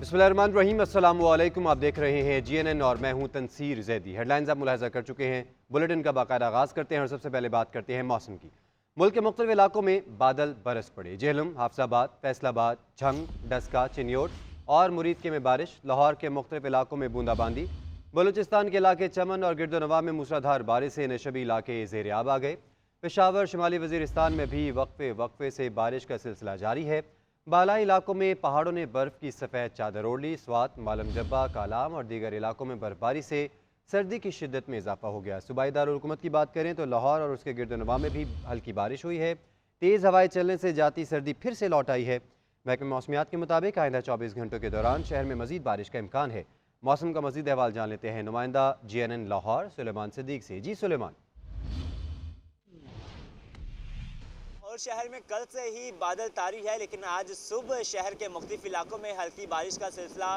बिस्मिल्लाहिर्रहमानिर्रहीम, अस्सलाम वालेकुम। आप देख रहे हैं GNN और मैं हूं तनसीर जैदी। हेडलाइंस आप मुलाहिजा कर चुके हैं। बुलेटिन का बाकायदा आगाज़ करते हैं और सबसे पहले बात करते हैं मौसम की। मुल्क के मुख्तलिफ इलाकों में बादल बरस पड़े। जेहलम, हाफजाबाद, फैसलाबाद, झंग, डस्का, चिन्योट और मुरीदके में बारिश। लाहौर के मुख्तलिफ इलाकों में बूंदाबांदी। बलूचिस्तान के इलाके चमन और गिरदोनवा में मूसलाधार बारिश से नशबी इलाके ज़ेर आब आ गए। पेशावर, शुमाली वज़ीरिस्तान में भी वक्फे वक्फे से बारिश का सिलसिला जारी है। बालाई इलाकों में पहाड़ों ने बर्फ़ की सफ़ेद चादर ओढ़ ली। स्वात, मालम जब्बा, कालाम और दीगर इलाकों में बर्फबारी से सर्दी की शिद्दत में इजाफा हो गया। सूबाई दारुल-हुकूमत की बात करें तो लाहौर और उसके गिरदोनवा में भी हल्की बारिश हुई है। तेज़ हवाएं चलने से जाती सर्दी फिर से लौट आई है। महकमे मौसमियात के मुताबिक आइंदा 24 घंटों के दौरान शहर में मज़ीद बारिश का इम्कान है। मौसम का मज़ीद अहवाल जान लेते हैं नुमाइंदा GNN लाहौर सुलेमान सिद्दीक से। जी सुलेमान। और शहर में कल से ही बादल तारी है, लेकिन आज सुबह शहर के मुख्तलिफ इलाकों में हल्की बारिश का सिलसिला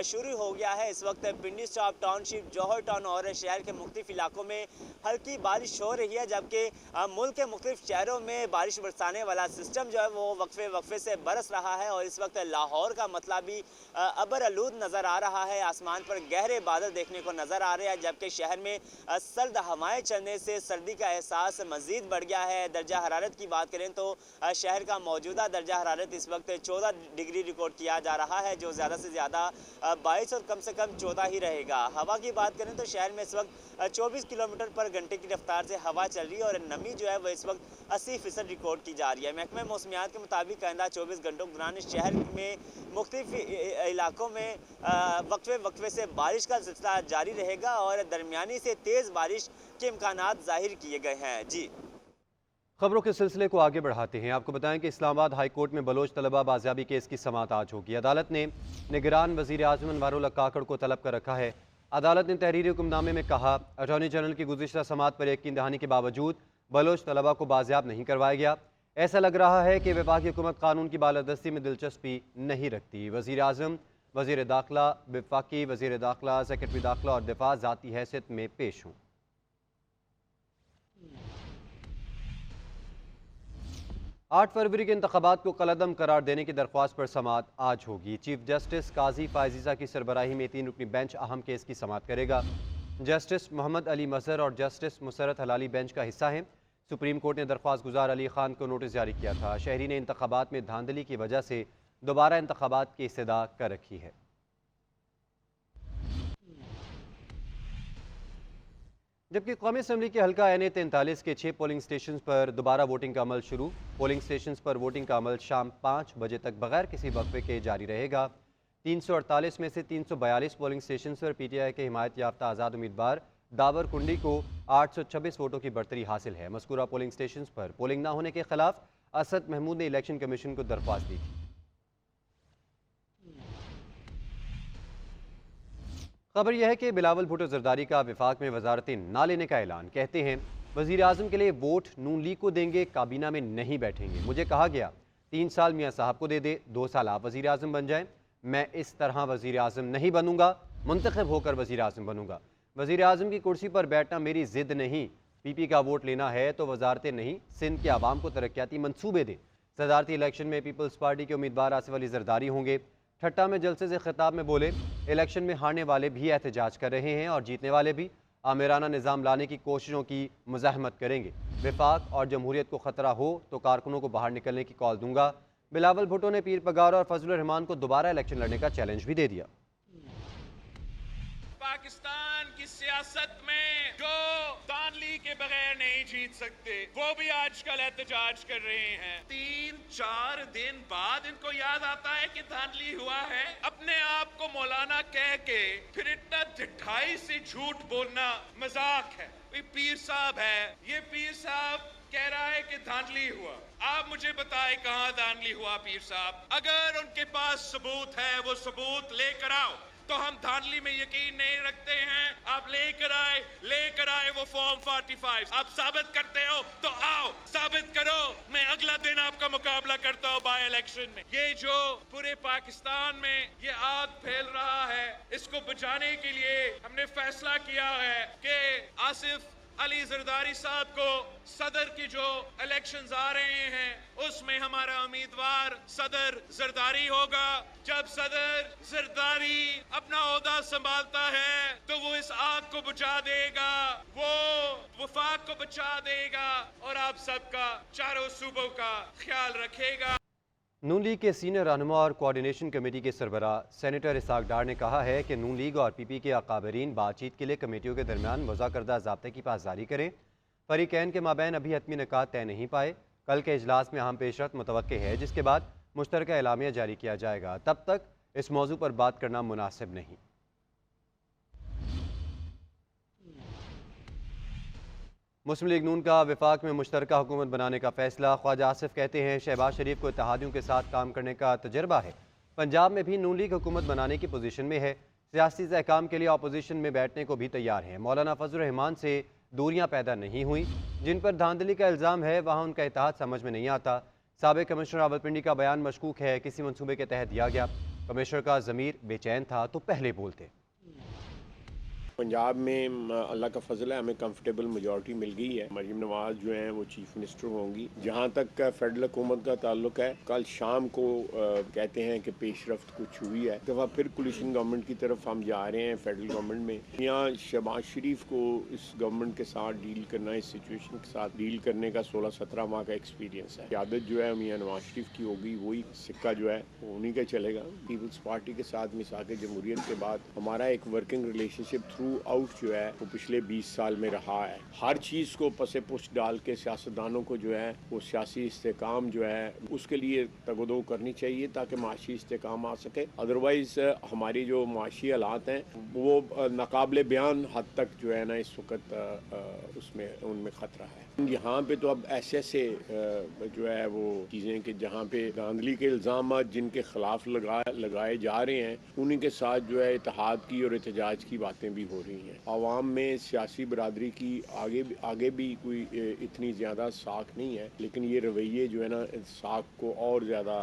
शुरू हो गया है। इस वक्त पिंडी स्टॉप टाउनशिप, जौहर टाउन और शहर के मुख्तलिफ इलाकों में हल्की बारिश हो रही है, जबकि मुल्क के मुख्तलिफ शहरों में बारिश बरसाने वाला सिस्टम जो है वो वक्फे वक्फे से बरस रहा है। और इस वक्त लाहौर का मतलब भी अबर आलूद नज़र आ रहा है। आसमान पर गहरे बादल देखने को नज़र आ रहे हैं, जबकि शहर में सर्द हवाएं चलने से सर्दी का एहसास मज़ीद बढ़ गया है। दर्जा हरारत की बात करें तो शहर का मौजूदा दर्जा हरारत इस वक्त 14 डिग्री रिकॉर्ड किया जा रहा है, जो ज़्यादा से ज़्यादा 22 और कम से कम 14 ही रहेगा। हवा की बात करें तो शहर में इस वक्त 24 किलोमीटर पर घंटे की रफ्तार से हवा चल रही है और नमी जो है वो इस वक्त 80% रिकॉर्ड की जा रही है। महकमे मौसमियात के मुताबिक आइंदा 24 घंटों के दौरान शहर में मुख्तलिफ इलाकों में वक्फे वक्फे से बारिश का सिलसिला जारी रहेगा और दरमियानी से तेज़ बारिश के इम्कानात ज़ाहिर किए गए हैं। जी, खबरों के सिलसिले को आगे बढ़ाते हैं। आपको बताएं कि इस्लामाबाद हाई कोर्ट में बलोच तलबा बाजियाबी केस की समाअत आज होगी। अदालत ने निगरान वज़ीर आज़म अनवारुल्लाह काकड़ को तलब कर रखा है। अदालत ने तहरीरी हुक्मनामे में कहा, अटॉर्नी जनरल की गुज़िश्ता समाअत पर यकीन दहानी के बावजूद बलोच तलबा को बाजियाब नहीं करवाया गया। ऐसा लग रहा है कि वफाकी हुकूमत कानून की बालादस्ती में दिलचस्पी नहीं रखती। वज़ीर आज़म, वज़ीर दाखिला, वफाकी वज़ीर दाखिला, सेक्रेटरी दाखिला और दिफा ज़ाती हैसियत में पेश हों। 8 फरवरी के इंतखाबात को कलअदम करार देने की दरख्वास्त पर समाअत आज होगी। चीफ जस्टिस काजी फायजीज़ा की सरबराही में 3 रुकनी बेंच अहम केस की समाअत करेगा। जस्टिस मोहम्मद अली मजहर और जस्टिस मुसरत हलाली बेंच का हिस्सा हैं। सुप्रीम कोर्ट ने दरख्वास्त गुजार अली खान को नोटिस जारी किया था। शहरी ने इंतखाबात में धांधली की वजह से दोबारा इंतखाबात की इस्तदा कर रखी है। जबकि कौमी असम्बली के हल्का NA 43 के 6 पोलिंग स्टेशन पर दोबारा वोटिंग का अमल शुरू। पोलिंग स्टेशन पर वोटिंग का अमल शाम 5 बजे तक बगैर किसी वक्फे के जारी रहेगा। 348 में से 342 पोलिंग स्टेशन पर PTI के हिमायत याफ्ता आज़ाद उम्मीदवार दावर कुंडी को 826 वोटों की बढ़तरी हासिल है। मज़कूरा पोलिंग स्टेशन पर पोलिंग न होने के खिलाफ असद महमूद ने इलेक्शन कमीशन को दरख्वास्त दी थी। खबर यह है कि बिलावल भुट्टो जरदारी का विफाक में वजारतें ना लेने का ऐलान। कहते हैं वज़ीर आज़म के लिए वोट नून लीग को देंगे, काबीना में नहीं बैठेंगे। मुझे कहा गया 3 साल मियाँ साहब को दे दे, 2 साल आप वज़ीर आज़म बन जाएं। मैं इस तरह वज़ीर आज़म नहीं बनूंगा, मुंतखब होकर वज़ीर आज़म बनूंगा। वज़ीर आज़म की कुर्सी पर बैठना मेरी ज़िद नहीं। PP का वोट लेना है तो वजारतें नहीं, सिंध के आवाम को तरक्याती मनसूबे दें। सदारती इलेक्शन में पीपल्स पार्टी के उम्मीदवार आसिफ अली जरदारी होंगे। ठट्टा में जलसे से खिताब में बोले, इलेक्शन में हारने वाले भी एहतजाज कर रहे हैं और जीतने वाले भी आमिराना निज़ाम लाने की कोशिशों की मुज़ाहमत करेंगे। वफाक और जमहूरियत को ख़तरा हो तो कारकुनों को बाहर निकलने की कॉल दूंगा। बिलावल भुट्टो ने पीर पगार और फजलुर रहमान को दोबारा इलेक्शन लड़ने का चैलेंज भी दे दिया। पाकिस्तान की सियासत में जो धांधली के बगैर नहीं जीत सकते, वो भी आजकल एहतजाज कर रहे हैं। 3-4 दिन बाद इनको याद आता है कि धांधली हुआ है। अपने आप को मौलाना कह के फिर इतना ढिठाई से झूठ बोलना मजाक है। ये पीर साहब है, ये पीर साहब कह रहा है कि धांधली हुआ। आप मुझे बताएं कहाँ धांधली हुआ पीर साहब? अगर उनके पास सबूत है वो सबूत लेकर आओ। तो हम धांधली में यकीन नहीं रखते हैं। आप लेकर आए वो फॉर्म 45। आप साबित करते हो तो आओ, साबित करो। मैं अगला दिन आपका मुकाबला करता हूँ बाय इलेक्शन में। ये जो पूरे पाकिस्तान में ये आग फैल रहा है, इसको बुझाने के लिए हमने फैसला किया है कि आसिफ अली जरदारी साहब को सदर की जो इलेक्शंस आ रहे हैं उसमें हमारा उम्मीदवार सदर जरदारी होगा। जब सदर जरदारी अपना ओहदा संभालता है तो वो इस आग को बुझा देगा, वो वफाक को बचा देगा और आप सबका चारों सूबों का ख्याल रखेगा। नून लीग के सीनियर रहनुमा और कोऑर्डिनेशन कमेटी के सरबराह सेनेटर इसाक डार ने कहा है कि नून लीग और पीपी के अकाबरीन बातचीत के लिए कमेटियों के दरमियान वज़ा करदा ज़ाब्ते की पासदारी करें। फरीकैन के माबैन अभी हतमी निकात तय नहीं पाए। कल के इजलास में अहम पेशरफ्त मुतवक्के है, जिसके बाद मुश्तरका एलामिया जारी किया जाएगा। तब तक इस मौजू पर बात करना मुनासिब नहीं। मुस्लिम लीग नून का वफाक में मुश्तरका हुकूमत बनाने का फैसला। ख्वाजा आसिफ कहते हैं शहबाज शरीफ को इत्तेहादियों के साथ काम करने का तजर्बा है। पंजाब में भी नून लीग हुकूमत बनाने की पोजीशन में है। सियासी सहकाम के लिए अपोजिशन में बैठने को भी तैयार है। मौलाना फजल रहमान से दूरियां पैदा नहीं हुई। जिन पर धांधली का इल्ज़ाम है वहाँ उनका इत्तेहाद समझ में नहीं आता। साबिक कमिश्नर रावलपिंडी का बयान मशकूक है, किसी मनसूबे के तहत दिया गया। कमिश्नर का ज़मीर बेचैन था तो पहले बोलते। पंजाब में अल्लाह का फजल है, हमें कंफर्टेबल मेजॉरिटी मिल गई है। मरीम नवाज जो हैं वो चीफ मिनिस्टर होंगी। जहाँ तक फेडरल हुकूमत का ताल्लुक है, कल शाम को कहते हैं कि पेशरफ्त कुछ हुई है। दफ़ा फिर कोलिशन गवर्नमेंट की तरफ हम जा रहे हैं फेडरल गवर्नमेंट में। यहाँ शहबाज शरीफ को इस गवर्नमेंट के साथ डील करना, इस सिचुएशन के साथ डील करने का 16-17 माह का एक्सपीरियंस है। क़यादत जो है मियां नवाज शरीफ की होगी, वही सिक्का जो है वो उन्हीं का चलेगा। पीपल्स पार्टी के साथ मिसाक जमहूरियत के बाद हमारा एक वर्किंग रिलेशनशिप थ्रू आउट जो है वो पिछले 20 साल में रहा है। हर चीज़ को पसे पुष्ट डाल के सियासतदानों को जो है वो सियासी इस्तेकाम जो है उसके लिए तगदो करनी चाहिए ताकि माशी इस्तेकाम आ सके। अदरवाइज़ हमारी जो माशी हालात हैं वो नाकाबिले बयान हद तक जो है ना इस वक्त उसमें उनमें ख़तरा है। यहाँ पे तो अब ऐसे जो है वो चीज़ें कि जहाँ पे धांधली के इल्ज़ाम जिनके खिलाफ लगाए जा रहे हैं उन्हीं के साथ जो है इत्तेहाद की और एहतजाज की बातें भी हो रही हैं। आवाम में सियासी बरादरी की आगे भी कोई इतनी ज़्यादा साख नहीं है, लेकिन ये रवैये जो है ना साख को और ज़्यादा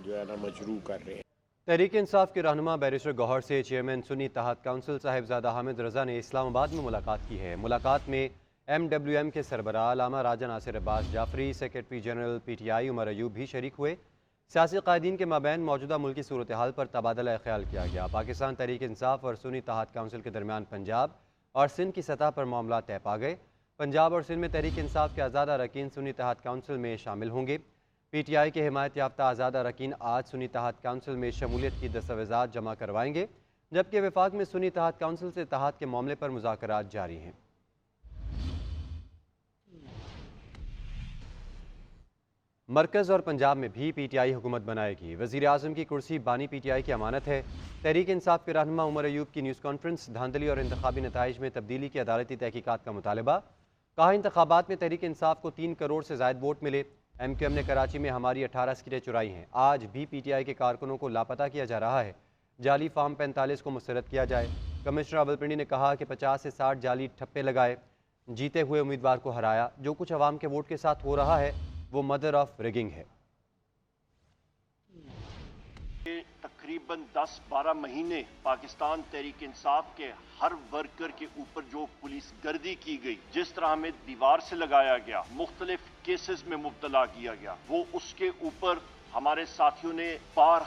जो है ना मजरू कर रहे हैं। तहरीक इंसाफ के रहनुमा बैरिस्टर गौहर से चेयरमैन सुन्नी इत्तेहाद काउंसिल साहिबजादा हामिद रज़ा ने इस्लामाबाद में मुलाकात की है। मुलाकात में MWM के सरबराह अल्लामा Raja Nasir Abbas Jafri, secretary general PTI Umar Ayub भी शरीक हुए। सियासी कायदीन के माबैन मौजूदा मुल्की सूरत हाल पर तबादला ख्याल किया गया। पाकिस्तान तहरीक इंसाफ और सुन्नी इत्तेहाद काउंसिल के दरमियान पंजाब और सिंध की सतह पर मामला तय पा गए। पंजाब और सिंध में तहरीक इंसाफ के आज़ाद अरकान सुन्नी इत्तेहाद काउंसिल में शामिल होंगे। PTI के हिमायत याफ्ता आज़ाद अरकान आज सुन्नी इत्तेहाद काउंसिल में शमूलियत की दस्तावेज़ात जमा करवाएंगे, जबकि वफाक में सुन्नी इत्तेहाद काउंसिल से इत्तेहाद के मामले पर मुज़ाकरात जारी हैं। मरकज़ और पंजाब में भी PTI हुकूमत बनाएगी। वज़ीर आज़म की कुर्सी बानी PTI की अमानत है। तहरीक इंसाफ के रहनुमा उमर अयूब की न्यूज़ कॉन्फ्रेंस। धांधली और इंतखाबी नताइज में तब्दीली की अदालती तहकीकात का मुतालबा। कहा इंतखाबात में तहरीक इंसाफ को 3 करोड़ से ज़ायद वोट मिले। MQM ने कराची में हमारी 18 सीटें चुराई हैं। आज भी PTI के कारकुनों को लापता किया जा रहा है। जाली फार्म 45 को मुस्तरद किया जाए। कमिश्नर रावलपिंडी ने कहा कि 50 से 60 जाली ठप्पे लगाए, जीते हुए उम्मीदवार को हराया। जो कुछ अवाम के वोट के साथ हो रहा है वो मदर ऑफ रिगिंग है। तकरीबन 10-12 महीने पाकिस्तान तहरीक इंसाफ के हर वर्कर के ऊपर जो पुलिस गर्दी की गई, जिस तरह हमें दीवार से लगाया गया, मुख्तलिफ केसेस में मुब्तला किया गया, वो उसके ऊपर हमारे साथियों ने बार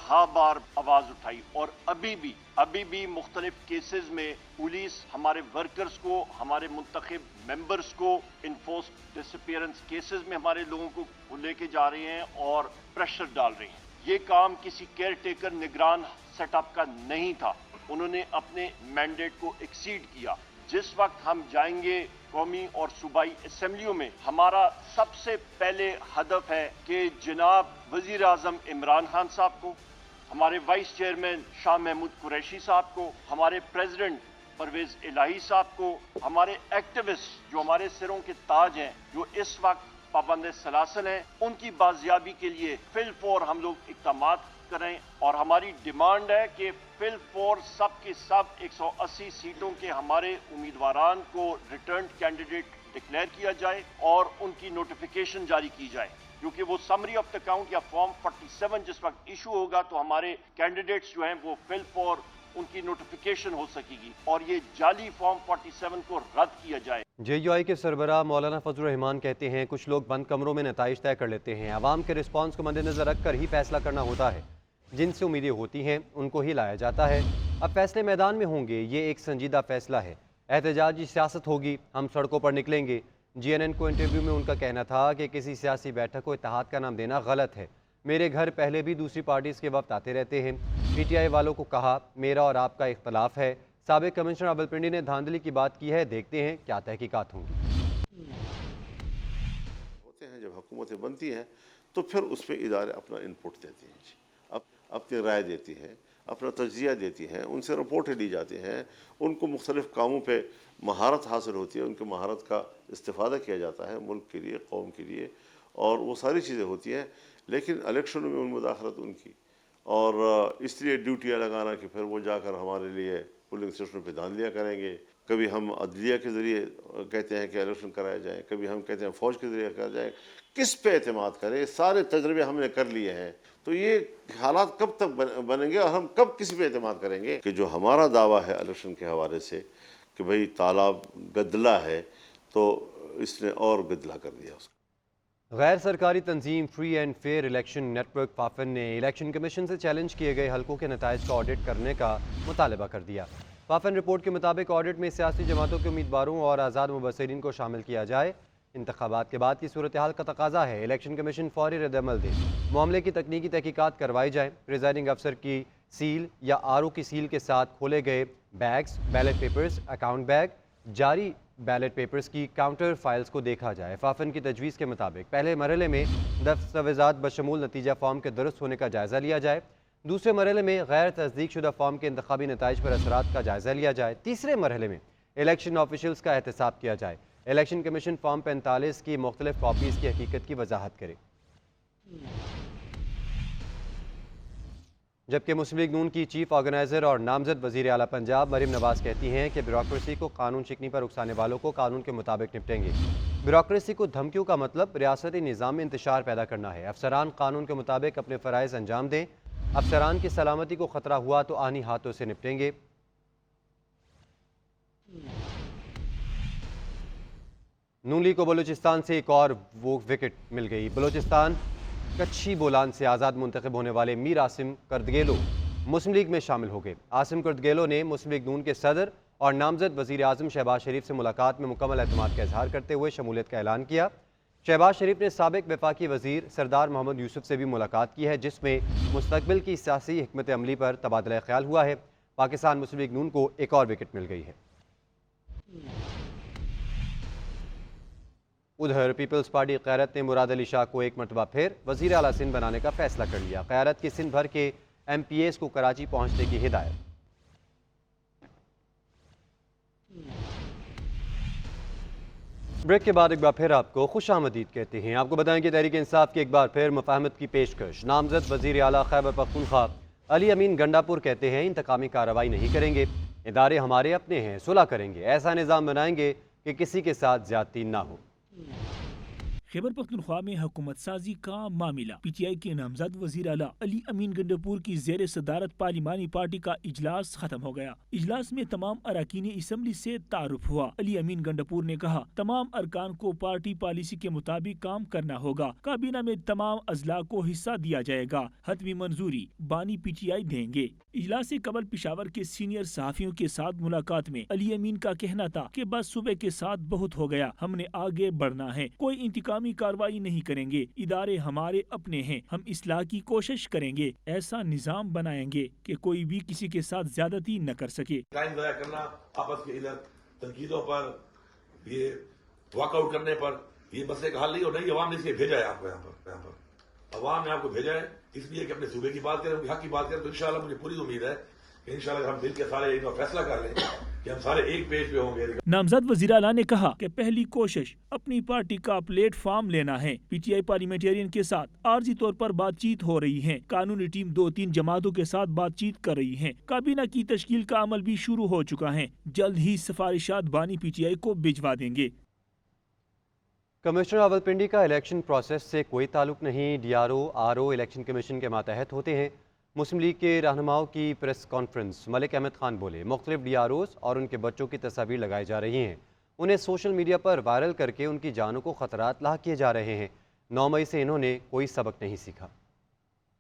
आवाज उठाई। और अभी भी मुख्तलिफ केसेस में पुलिस हमारे वर्कर्स को, हमारे मुंतखब मेंबर्स को इन्फोर्स्ड डिसअपीयरेंस केसेस में हमारे लोगों को लेके जा रहे हैं और प्रेशर डाल रहे हैं। ये काम किसी केयर टेकर निगरान सेटअप का नहीं था। उन्होंने अपने मैंडेट को एक्सीड किया। जिस वक्त हम जाएंगे कौमी और सूबाई असेंबलियों में, हमारा सबसे पहले हदफ है कि जनाब वजीर आजम इमरान खान साहब को, हमारे वाइस चेयरमैन शाह महमूद कुरैशी साहब को, हमारे प्रेसिडेंट परवेज इलाही साहब को, हमारे एक्टिविस्ट जो हमारे सिरों के ताज हैं, जो इस वक्त पाबंद सलासल हैं, उनकी बाजियाबी के लिए फिल फॉर हम लोग इक़दामात करें। और हमारी डिमांड है कि फिल फॉर सब के सब 180 सीटों के हमारे उम्मीदवारान को रिटर्न कैंडिडेट डिक्लेयर किया जाए और उनकी नोटिफिकेशन जारी की जाए, क्योंकि वो समरी ऑफ द काउंट या फॉर्म 47 जिस वक्त इशू होगा तो हमारे कैंडिडेट्स जो हैं वो फिल फॉर उनकी नोटिफिकेशन हो सकेगी और ये जाली फॉर्म 47 को रद्द किया जाए। JUI के सरबराह मौलाना फजल रहमान कहते हैं कुछ लोग बंद कमरों में नताइज तय कर लेते हैं, आवाम के रिस्पांस को मद्देनजर रखकर ही फैसला करना होता है, जिनसे उम्मीदें होती हैं उनको ही लाया जाता है। अब फैसले मैदान में होंगे, ये एक संजीदा फैसला है, एहतजाजी सियासत होगी, हम सड़कों पर निकलेंगे। GNN को इंटरव्यू में उनका कहना था कि किसी सियासी बैठक को इत्तेहाद का नाम देना गलत है, मेरे घर पहले भी दूसरी पार्टीज़ के वक्त आते रहते हैं। PTI वालों को कहा मेरा और आपका इख्तलाफ है। साबिक कमिश्नर रावलपिंडी ने धांधली की बात की है, देखते हैं क्या तहकीकात होंगी। होते हैं जब हुकूमतें बनती हैं तो फिर उस पर इदारे अपना इनपुट देते हैं, अपनी राय देती हैं, अपना तज्जिया देती हैं, उनसे रिपोर्टें ली जाती हैं, उनको मुख्तलिफ़ कामों पे महारत हासिल होती है, उनकी महारत का इस्तेफ़ादा किया जाता है मुल्क के लिए, कौम के लिए, और वो सारी चीज़ें होती हैं। लेकिन इलेक्शनों में उन मुदाखलत उनकी, और इसलिए ड्यूटियाँ लगाना कि फिर वो जाकर हमारे लिए पोलिंग स्टेशनों पर धांधलियाँ करेंगे। कभी हम अदलिया के ज़रिए कहते हैं कि इलेक्शन कराया जाए, कभी हम कहते हैं फ़ौज के ज़रिए कराया जाए। किस पे एतमाद करें? सारे तजर्बे हमने कर लिए हैं, तो ये हालात कब तक बनेंगे और हम कब किसी पे एतमाद करेंगे? कि जो हमारा दावा है इलेक्शन के हवाले से कि भाई तालाब गदला है, तो इसने और गदला कर दिया उसको। गैर सरकारी तंजीम free and fair election network FAFEN ने इलेक्शन कमीशन से चैलेंज किए गए हलकों के नताइज का ऑडिट करने का मुतालबा कर दिया। फाफन रिपोर्ट के मुताबिक ऑडिट में सियासी जमातों के उम्मीदवारों और आज़ाद मुबसरीन को शामिल किया जाए। इंतखाबात के बाद की सूरत हाल का तकाजा है इलेक्शन कमीशन फौरी रद्दअमल दे, मामले की तकनीकी तहकीकात करवाई जाए। प्रिजाइडिंग अफसर की सील या RO की सील के साथ खोले गए bags, ballot papers, account bag, जारी बैलेट पेपर्स की काउंटर फाइल्स को देखा जाए। फाफन की तजवीज़ के मुताबिक पहले मरहले में दस्तावेज़ात बशमूल नतीजा फॉर्म के दुरुस्त होने का जायज़ा लिया जाए। दूसरे मरहले में गैर तस्दीक शुदा फॉर्म के इंतखाबी नताइज पर असरात का जायज़ा लिया जाए। तीसरे मरहले में इलेक्शन ऑफिशल्स का एहतसाब किया जाए। इलेक्शन कमीशन फॉर्म 45 की मुख्तलिफ कॉपीज़ की हकीकत की वजाहत करे। जबकि मुस्लिम लीग नून की चीफ ऑर्गेनाइज़र और नामजद वज़ीर आला पंजाब मरीम नवाज़ कहती हैं कि ब्यूरोक्रेसी को कानून शिकनी पर उकसाने वालों को कानून के मुताबिक निपटेंगे। ब्यूरोक्रेसी को धमकियों का मतलब रियासती निज़ाम में इंतशार पैदा करना है। अफसरान कानून के मुताबिक अपने फ़राइज़ अंजाम दें। अफसरान की सलामती को ख़तरा हुआ तो आनी हाथों से निपटेंगे। नून लीग को बलूचिस्तान से एक और वो विकेट मिल गई। बलूचिस्तान कच्छी बोलान से आज़ाद मुंतखब होने वाले मीर आसिम कर्दगेलो मुस्लिम लीग में शामिल हो गए। आसिम कर्दगेलो ने मुस्लिम लीग नून के सदर और नामजद वज़ीर आज़म शहबाज शरीफ से मुलाकात में मुकम्मल एतमाद का इजहार करते हुए शमूलियत का ऐलान किया। शहबाज शरीफ ने साबिक वफाकी वज़ीर सरदार मोहम्मद यूसुफ से भी मुलाकात की है, जिसमें मुस्तकबिल की सियासी हिकमत अमली पर तबादला ख्याल हुआ है। पाकिस्तान मुस्लिम लीग नून को एक और विकेट मिल गई है। उधर पीपल्स पार्टी क़यादत ने मुराद अली शाह को एक मरतबा फिर वज़ीर आला सिंध बनाने का फैसला कर लिया। क़यादत की सिंध भर के MPAs को कराची पहुंचने की हिदायत। ब्रेक के बाद एक बार फिर आपको खुशामदीद कहते हैं। आपको बताएं कि तहरीक इंसाफ की एक बार फिर मुफाहमत की पेशकश। नामजद वज़ीर आला खैबर पख्तूनख्वा अली अमीन गंडापुर कहते हैं इंतकामी कार्रवाई नहीं करेंगे, इदारे हमारे अपने हैं, सुलह करेंगे, ऐसा निज़ाम बनाएंगे कि किसी के साथ ज्यादती ना हो। खैबर पख्तूनख्वा में हुकूमत साजी का मामला। PTI के नामजद वज़ीर आला अली अमीन गंडापुर की ज़ेर सदारत पार्लिमानी पार्टी का इजलास खत्म हो गया। इजलास में तमाम अरकान असम्बली से तारुफ हुआ। अली अमीन गंडापुर ने कहा तमाम अरकान को पार्टी पॉलिसी के मुताबिक काम करना होगा। काबीना में तमाम अजला को हिस्सा दिया जाएगा। हतमी मंजूरी बानी PTI देंगे। इजलास से कबल पिशावर के सीनियर सहाफियों के साथ मुलाकात में अली अमीन का कहना था कि बस सुबह के साथ बहुत हो गया, हमने आगे बढ़ना है, कोई इंतकामी कार्रवाई नहीं करेंगे, इदारे हमारे अपने हैं, हम इस्लाह की कोशिश करेंगे, ऐसा निजाम बनाएंगे कि कोई भी किसी के साथ ज्यादती न कर सके। टाइम ज़ाया करना आपस के इधर तनकीदों पर, ये वॉकआउट करने पर, ये मसले का हल नहीं हो रही। अवाम ने इसलिए भेजा है आपको यहाँ पर अवाम ने आपको भेजा है इसलिए कि अपने सूबे की बात करें, उनके हक की बात करें। तो इंशाल्लाह मुझे पूरी उम्मीद है कि इंशाल्लाह अगर हम मिल के सारे एक फैसला कर लें कि हम सारे एक पेज पे होंगे। नामजद वज़ीर आला ने कहा कि पहली कोशिश अपनी पार्टी का प्लेटफॉर्म लेना है। PTI पार्लियामेंटेरियन के साथ आर्जी तौर पर बातचीत हो रही है। कानूनी टीम 2-3 जमातों के साथ बातचीत कर रही है। काबीना की तश्कील का अमल भी शुरू हो चुका है। जल्द ही सिफारिशात बानी PTI को भिजवा देंगे। कमिश्नर रावलपिंडी का इलेक्शन प्रोसेस से कोई ताल्लुक नहीं। DRO RO इलेक्शन कमीशन के मातहत होते हैं। مسلم لیگ کے رہنماؤں کی پریس کانفرنس، ملک احمد خان بولے مختلف ڈی آر اوز اور ان کے بچوں کی تصاویر لگائی جا رہی ہیں، انہیں سوشل میڈیا پر وائرل کر کے ان کی جانوں کو خطرات لاحق کیے جا رہے ہیں۔ 9 مئی سے انہوں نے کوئی سبق نہیں سیکھا۔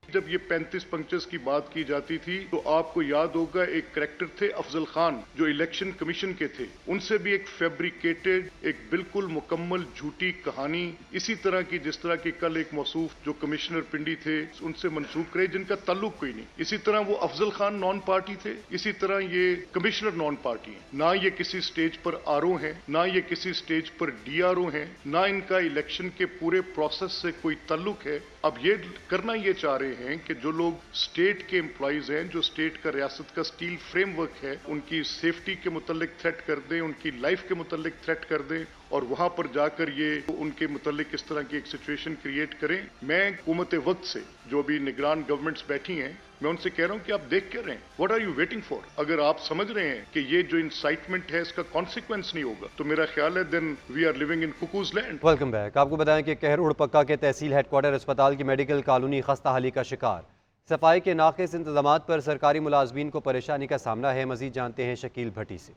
جب یہ 35 پنکچرز کی بات کی جاتی تھی تو آپ کو یاد ہوگا ایک کریکٹر تھے افضل خان جو الیکشن کمیشن کے تھے، ان سے بھی ایک فیبریکیٹڈ، ایک بالکل مکمل جھوٹی کہانی اسی طرح کی جس طرح کی کل ایک موصوف جو کمشنر پنڈی تھے ان سے منسوخ کرے جن کا تعلق کوئی نہیں۔ اسی طرح وہ افضل خان نان پارٹی تھے، اسی طرح یہ کمشنر نان پارٹی ہیں، نہ یہ کسی سٹیج پر آر او ہیں، نہ یہ کسی سٹیج پر ڈی آر او ہیں، نہ ان کا الیکشن کے پورے پروسیس سے کوئی تعلق ہے۔ اب یہ کرنا یہ چاہ رہے ہیں کہ جو لوگ سٹیٹ کے امپلائیز ہیں، جو سٹیٹ کا ریاست کا سٹیل فریم ورک ہے، ان کی سیفٹی کے متعلق تھریٹ کر دیں، ان کی لائف کے متعلق تھریٹ کر دیں اور وہاں پر جا کر یہ ان کے متعلق اس طرح کی ایک سچویشن کریٹ کریں۔ میں حکومت وقت سے جو بھی نگران گورنمنٹس بیٹھی ہیں میں ان سے کہہ رہا ہوں کہ آپ دیکھ کر رہے ہیں، what are you waiting for? اگر آپ سمجھ رہے ہیں کہ یہ جو انسائٹمنٹ ہے اس کا کانسیکوینس نہیں ہوگا تو میرا خیال ہے then we are living in cuckoo's land. Welcome back. آپ کو بتائیں کہ کہروڑ پکا کے تحصیل ہیڈ کوارٹر اسپتال کی میڈیکل کالونی خستہ حالی کا شکار، صفائی کے ناقص انتظامات پر سرکاری ملازمین کو پریشانی کا سامنا ہے۔ مزید جانتے ہیں شکیل بھٹی سے۔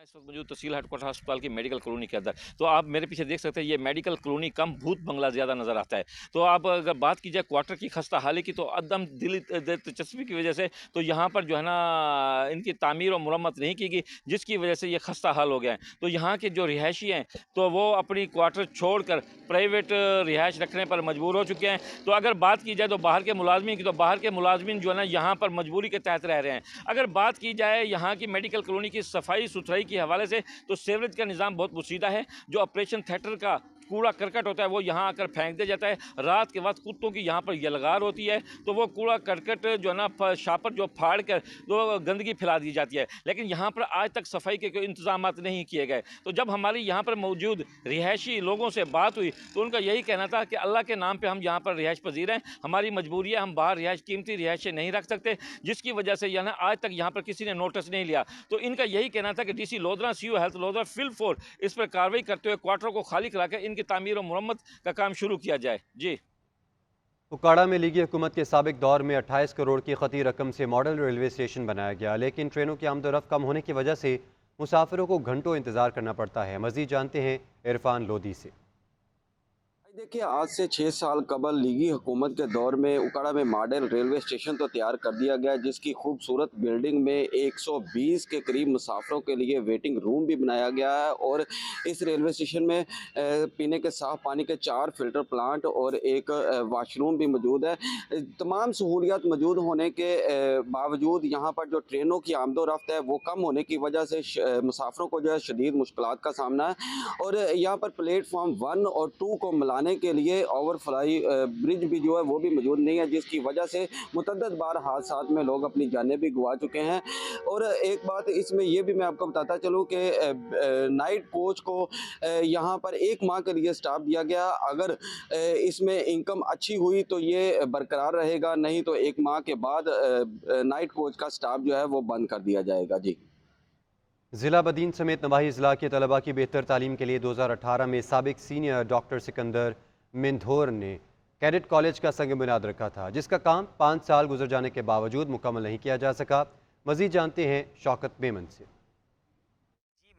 اس وقت موجود تحصیل ہیڈ کوارٹر ہسپتال کی میڈیکل کلونی کے اندر، تو آپ میرے پیچھے دیکھ سکتے ہیں یہ میڈیکل کلونی کم بھوت بنگلہ زیادہ نظر آتا ہے۔ تو آپ اگر بات کی جائے کوارٹر کی خستہ حالی کی تو عدم دلچسپی کی وجہ سے تو یہاں پر جو ہے نا ان کی تعمیر و مرمت نہیں کی گئی، جس کی وجہ سے یہ خستہ حال ہو گئے ہیں۔ تو یہاں کے جو رہائشی ہیں تو وہ اپنی کوارٹر چھوڑ کر پرائیویٹ رہائش رکھنے پر مجبور ہو چکے ہیں۔ تو اگر بات کی جائے تو باہر کے ملازمین کی، تو باہر کے ملازمین جو ہے نا یہاں پر مجبوری کے تحت رہ رہے ہیں۔ اگر بات کی جائے یہاں کی میڈیکل کلونی کی صفائی ستھرائی کے حوالے سے تو سیوریج کا نظام بہت پوشیدہ ہے۔ جو آپریشن تھیٹر کا کوڑا کرکٹ ہوتا ہے وہ یہاں آ کر پھینک دیا جاتا ہے۔ رات کے وقت کتوں کی یہاں پر یلغار ہوتی ہے تو وہ کوڑا کرکٹ جو ہے نا شاپر جو پھاڑ کر تو گندگی پھیلا دی جاتی ہے، لیکن یہاں پر آج تک صفائی کے کوئی انتظامات نہیں کیے گئے۔ تو جب ہماری یہاں پر موجود رہائشی لوگوں سے بات ہوئی تو ان کا یہی کہنا تھا کہ اللہ کے نام پہ ہم یہاں پر رہائش پذیر ہیں، ہماری مجبوری ہے، ہم باہر رہائش قیمتی رہائشیں نہیں رکھ سکتے، جس کی وجہ سے یہاں آج تک یہاں پر کسی نے نوٹس نہیں لیا۔ تو ان کا یہی کہنا تھا کہ ڈی سی لودھرا، سی او ہیلتھ لودھرا فل فور اس پر کارروائی کرتے ہوئے کوارٹر کو خالی کرا کے ان کی تعمیر و مرمت کا کام شروع کیا جائے۔ جی اکاڑا میں لیگی حکومت کے سابق دور میں 28 کروڑ کی خطی رقم سے ماڈل ریلوے اسٹیشن بنایا گیا، لیکن ٹرینوں کی آمد و رفت کم ہونے کی وجہ سے مسافروں کو گھنٹوں انتظار کرنا پڑتا ہے۔ مزید جانتے ہیں عرفان لودھی سے۔ دیکھیے آج سے 6 سال قبل لیگی حکومت کے دور میں اکاڑا میں ماڈل ریلوے اسٹیشن تو تیار کر دیا گیا، جس کی خوبصورت بلڈنگ میں 120 کے قریب مسافروں کے لیے ویٹنگ روم بھی بنایا گیا ہے، اور اس ریلوے اسٹیشن میں پینے کے صاف پانی کے 4 فلٹر پلانٹ اور ایک واش روم بھی موجود ہے۔ تمام سہولیات موجود ہونے کے باوجود یہاں پر جو ٹرینوں کی آمد و رفت ہے وہ کم ہونے کی وجہ سے مسافروں کو جو ہے شدید مشکلات کا سامنا ہے، اور یہاں پر پلیٹ فارم 1 اور 2 کو ملانے کے لیے اوور فلائی برج بھی جو ہے وہ بھی موجود نہیں ہے، جس کی وجہ سے متعدد بار حادثات میں لوگ اپنی جانیں بھی گوا چکے ہیں۔ اور ایک بات اس میں یہ بھی میں آپ کو بتاتا چلوں کہ نائٹ کوچ کو یہاں پر 1 ماہ کے لیے سٹاپ دیا گیا، اگر اس میں انکم اچھی ہوئی تو یہ برقرار رہے گا، نہیں تو 1 ماہ کے بعد نائٹ کوچ کا سٹاپ جو ہے وہ بند کر دیا جائے گا۔ جی ضلع بدین سمیت نواحی اضلاع کے طلباء کی بہتر تعلیم کے لیے 2018 میں سابق سینئر ڈاکٹر سکندر مندھور نے کیڈٹ کالج کا سنگ بنیاد رکھا تھا، جس کا کام 5 سال گزر جانے کے باوجود مکمل نہیں کیا جا سکا۔ مزید جانتے ہیں شوکت میمن سے۔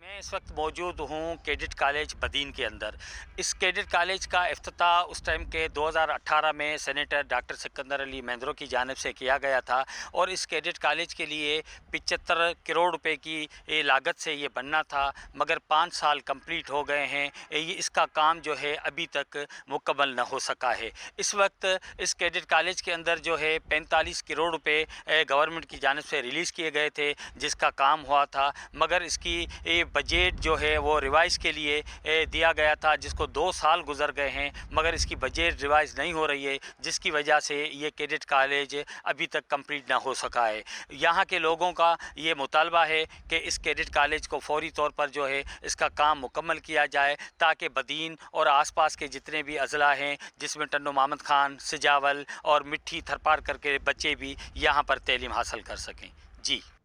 میں اس وقت موجود ہوں کیڈٹ کالج بدین کے اندر۔ اس کیڈٹ کالج کا افتتاح اس ٹائم کے 2018 میں سینیٹر ڈاکٹر سکندر علی مہندرو کی جانب سے کیا گیا تھا، اور اس کیڈٹ کالج کے لیے 75 کروڑ روپے کی لاگت سے یہ بننا تھا، مگر 5 سال کمپلیٹ ہو گئے ہیں، اس کا کام جو ہے ابھی تک مکمل نہ ہو سکا ہے۔ اس وقت اس کیڈٹ کالج کے اندر جو ہے 45 کروڑ روپے گورنمنٹ کی جانب سے ریلیز کیے گئے تھے، جس کا کام ہوا تھا، مگر اس کی بجٹ جو ہے وہ ریوائز کے لیے دیا گیا تھا، جس کو 2 سال گزر گئے ہیں، مگر اس کی بجٹ ریوائز نہیں ہو رہی ہے، جس کی وجہ سے یہ کیڈٹ کالج ابھی تک کمپلیٹ نہ ہو سکا ہے۔ یہاں کے لوگوں کا یہ مطالبہ ہے کہ اس کیڈٹ کالج کو فوری طور پر جو ہے اس کا کام مکمل کیا جائے، تاکہ بدین اور آس پاس کے جتنے بھی اضلاع ہیں، جس میں ٹنڈو محمد خان، سجاول اور مٹھی تھرپار کر کے بچے بھی یہاں پر تعلیم حاصل کر سکیں۔ جی